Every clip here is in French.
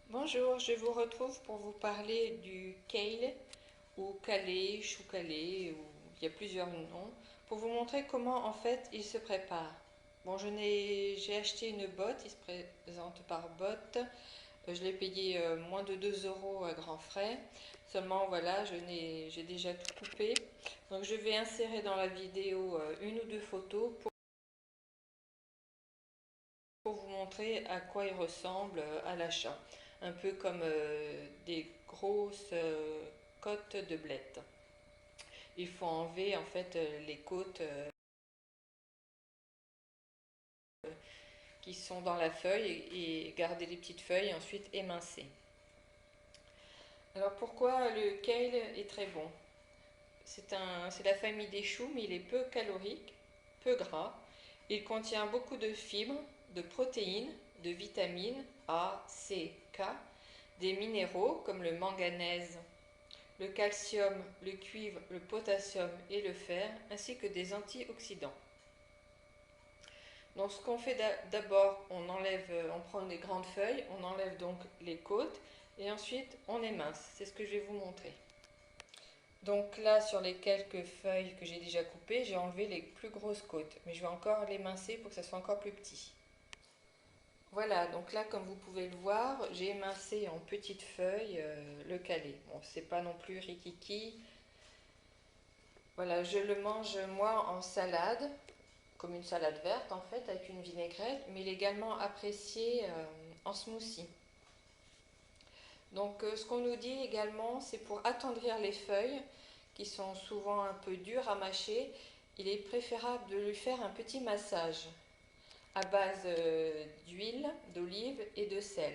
Bonjour, je vous retrouve pour vous parler du kale ou calé, chou calé, ou il y a plusieurs noms, pour vous montrer comment en fait il se prépare. Bon, j'ai acheté une botte, il se présente par botte. Je l'ai payé moins de 2 euros à grands frais. Seulement voilà, j'ai déjà tout coupé. Donc je vais insérer dans la vidéo une ou deux photos pour vous montrer à quoi il ressemble à l'achat. Un peu comme des grosses côtes de blettes. Il faut enlever en fait les côtes qui sont dans la feuille et garder les petites feuilles et ensuite émincer. Alors pourquoi le kale est très bon? C'est la famille des choux, mais il est peu calorique, peu gras. Il contient beaucoup de fibres, de protéines, de vitamines A, C, K, des minéraux comme le manganèse, le calcium, le cuivre, le potassium et le fer, ainsi que des antioxydants. Donc ce qu'on fait d'abord, on prend les grandes feuilles, on enlève donc les côtes et ensuite on émince. C'est ce que je vais vous montrer. Donc là, sur les quelques feuilles que j'ai déjà coupées, j'ai enlevé les plus grosses côtes, mais je vais encore l'émincer pour que ça soit encore plus petit. Voilà, donc là, comme vous pouvez le voir, j'ai émincé en petites feuilles le calé. Bon, c'est pas non plus rikiki. Voilà, je le mange moi en salade, comme une salade verte en fait, avec une vinaigrette, mais il est également apprécié en smoothie. Donc ce qu'on nous dit également, c'est pour attendrir les feuilles, qui sont souvent un peu dures à mâcher, il est préférable de lui faire un petit massage à base d'huile, d'olive et de sel.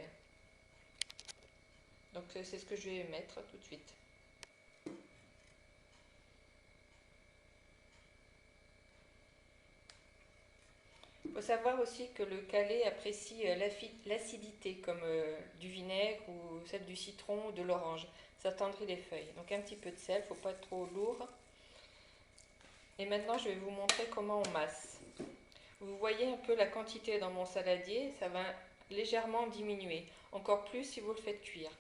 Donc c'est ce que je vais mettre tout de suite. Il faut savoir aussi que le calais apprécie l'acidité comme du vinaigre ou celle du citron ou de l'orange. Ça tendrit les feuilles. Donc un petit peu de sel, il ne faut pas être trop lourd. Et maintenant je vais vous montrer comment on masse. Vous voyez un peu la quantité dans mon saladier, ça va légèrement diminuer. Encore plus si vous le faites cuire.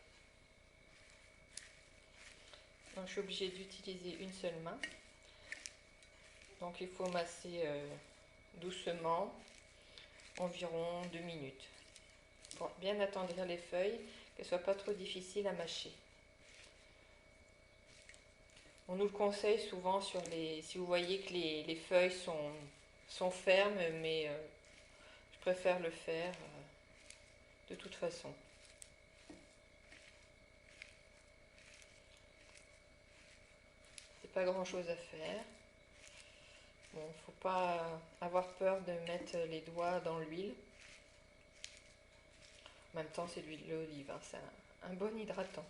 Donc je suis obligée d'utiliser une seule main. Donc il faut masser doucement, environ 2 minutes. Pour bien attendrir les feuilles, qu'elles ne soient pas trop difficiles à mâcher. On nous le conseille souvent si vous voyez que les feuilles sont fermes, mais je préfère le faire de toute façon. C'est pas grand chose à faire. Bon, faut pas avoir peur de mettre les doigts dans l'huile. En même temps, c'est de l'huile d'olive, hein, c'est un bon hydratant.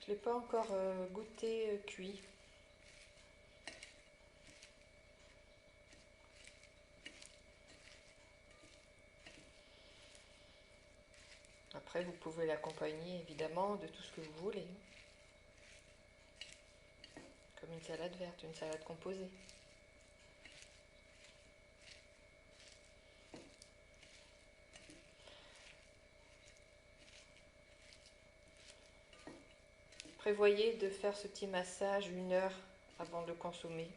Je ne l'ai pas encore goûté cuit. Après, vous pouvez l'accompagner évidemment de tout ce que vous voulez. Comme une salade verte, une salade composée. Prévoyez de faire ce petit massage 1 heure avant de le consommer.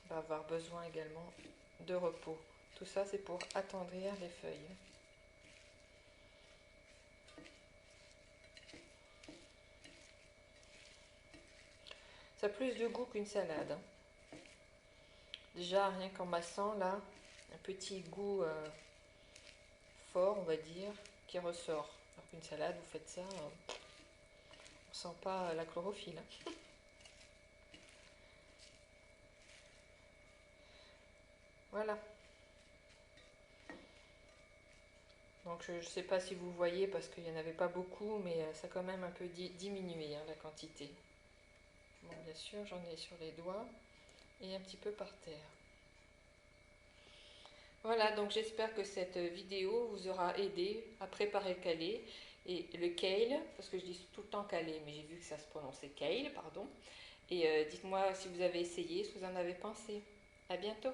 On va avoir besoin également de repos. Tout ça, c'est pour attendrir les feuilles. Ça a plus de goût qu'une salade. Déjà, rien qu'en massant, là, un petit goût fort, on va dire, qui ressort. Alors qu'une salade, vous faites ça, on sent pas la chlorophylle. Voilà. Donc je ne sais pas si vous voyez parce qu'il n'y en avait pas beaucoup, mais ça a quand même un peu diminué hein, la quantité. Bon, bien sûr, j'en ai sur les doigts et un petit peu par terre. Voilà, donc j'espère que cette vidéo vous aura aidé à préparer le kale et le kale, parce que je dis tout le temps kale, mais j'ai vu que ça se prononçait kale, pardon. Et dites-moi si vous avez essayé, ce que vous en avez pensé. À bientôt.